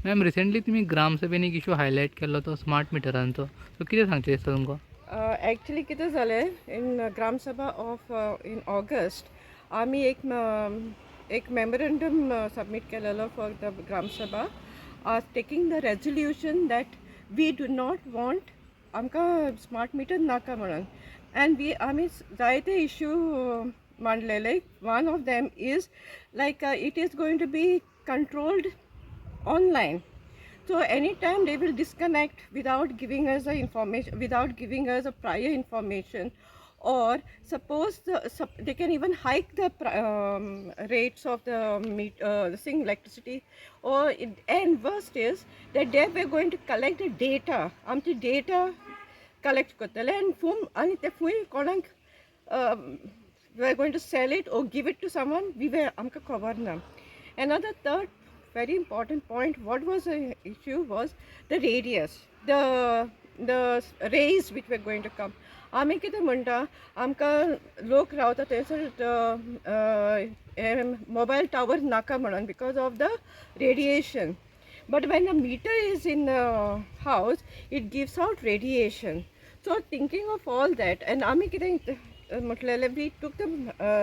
Ma'am recently तुम्ही ग्रामसभेन एक issue highlight केलो तो स्मार्ट मिटरांचो, सो कितें सांगचे दिसता तुमकां? ॲक्च्युली कितें जालें इन ग्रामसभा ऑफ इन ऑगस्ट आमी एक मेमोरेंडम सबमीट केलेलो for the Gram Sabha taking the resolution that we do not want आमकां स्मार्ट मिटर नाका म्हणून अँड आमी जायते इश्यू मांडलेले. One of them is like it is going to be controlled online. So anytime they will disconnect without giving us the information, without giving us a prior information, or suppose they can even hike the rates of the thing electricity, and worst is that they were going to collect the data. आमची data collect करतले and आणि ते फुंय कोणाक we are going to sell it or give it to someone. आमकां खबर ना. Another third very important point, what was the issue was the radius, the rays which were going to come. आमी कितें म्हणटा आमकां लोक रावता थंयसर मोबायल टावर नाका म्हणून because of the radiation. But when the meter is in the house it gives out radiation. So thinking of all that and आमी कितें म्हटलेलें we took the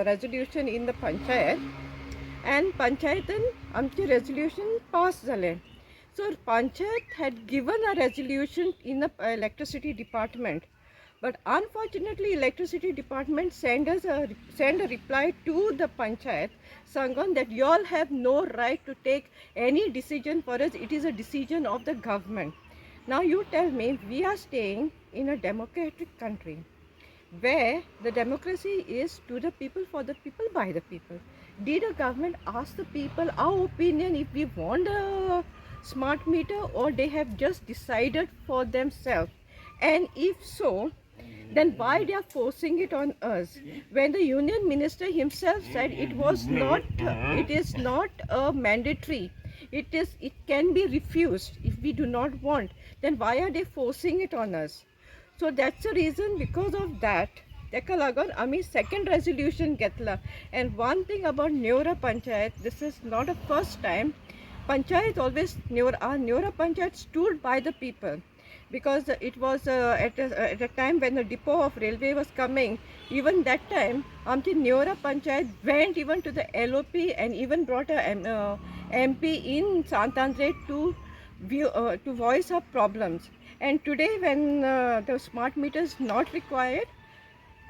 resolution in the panchayat and panchayatin amche resolution passed zale. So panchayat had given a resolution in the electricity department, but unfortunately electricity department send a reply to the panchayat sangan that you all have no right to take any decision for us, it is a decision of the government. Now you tell me, we are staying in a democratic country where the democracy is to the people, for the people, by the people. Did the government ask the people our opinion if we want a smart meter, or they have just decided for themselves? And if so, then why they are forcing it on us when the union minister himself said it was not it is not mandatory, it can be refused if we do not want, then why are they forcing it on us? So that's the reason, because of that तेका लागून आमी second resolution घेतला. And one thing about Neora Panchayat, this is not a first time. Panchayat always, our Neora Panchayat stood by the people, because it was at a time when the depot of railway was coming. Even that time आमची Neora Panchayat went even to the LOP and even brought a MP in Santandre to voice our problems. And today when the smart meter is not required,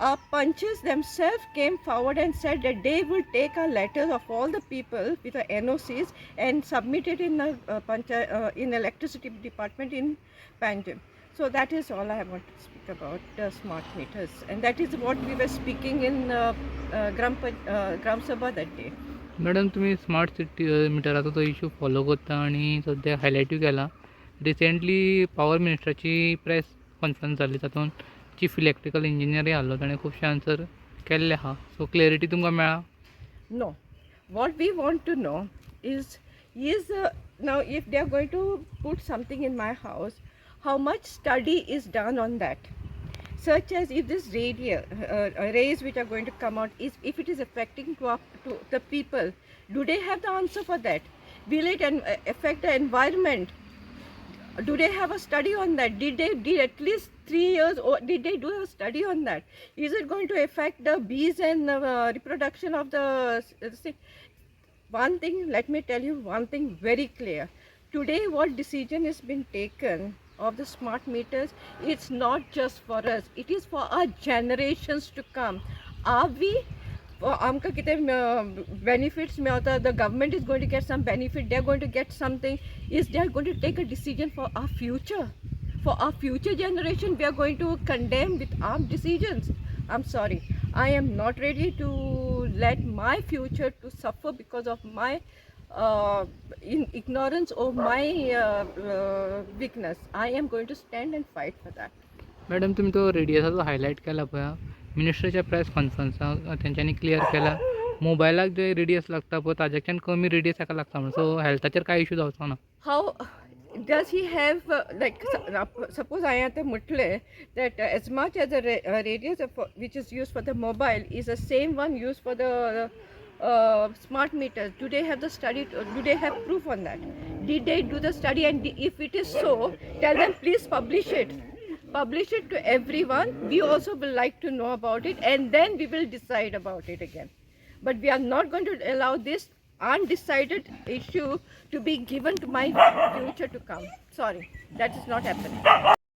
our punches themselves came forward and said that they will take a letter of all the people with the NOCs and submit it in the in electricity department in Panjim. So that is all I want to speak about the smart meters, and that is what we were speaking in Gram Sabha that day. Madam तुम्ही smart city मिटराचो तो issue follow करता आणि सध्या हायलायटूय केला. Recently power मिनिस्टराची press conference जाली, तातूंत chief electrical इंजिनियरूय आहलो, ताणें खुबशे आन्सर केल्ले आहा. सो क्लॅरिटी तुमकां मेळ्ळा? No. What we want to know is now if they are going to put something in my house, how much study is done on that? Such as if this rays which are going to come out, if it is affecting to the people, do they have the answer for that? Will it affect the environment? Do they have a study on that? Did at least 3 years, or did they do a study on that? Is it going to affect the bees and reproduction of the one thing, let me tell you one thing very clear. Today what decision has been taken of the smart meters, it's not just for us, it is for our generations to come. Are we आमकां कितें benefits मेळता, the government is going to get some benefit, they are going to get something, is they are going to take a decision for our future? For our future generation, we are going to condemn with our decisions. I'm sorry, I am not ready to let my future to suffer because of my in ignorance or my weakness. I am going to stand and fight for that. Madam तुम्ही तो रेडियसाचो highlight केला पळय, मिनिस्टरच्या press कॉन्फरन्साक तेंच्यांनी clear केला मोबायलाक जे radius लागता पळय ताज्याच्यान कमी radius हाका लागता म्हणून. सो हेल्थाचेर कांय इशू जावचो ना? How does he have suppose I am mutle that as much as the radius which is used for the mobile is the same one used for the smart meters? Do they have the study? Do they have proof on that? Did they do the study? And if it is so, tell them please publish it. Publish it to everyone. We also will like to know about it, and then we will decide about it again. But we are not going to allow this undecided issue to be given to my future to come. Sorry, that is not happening.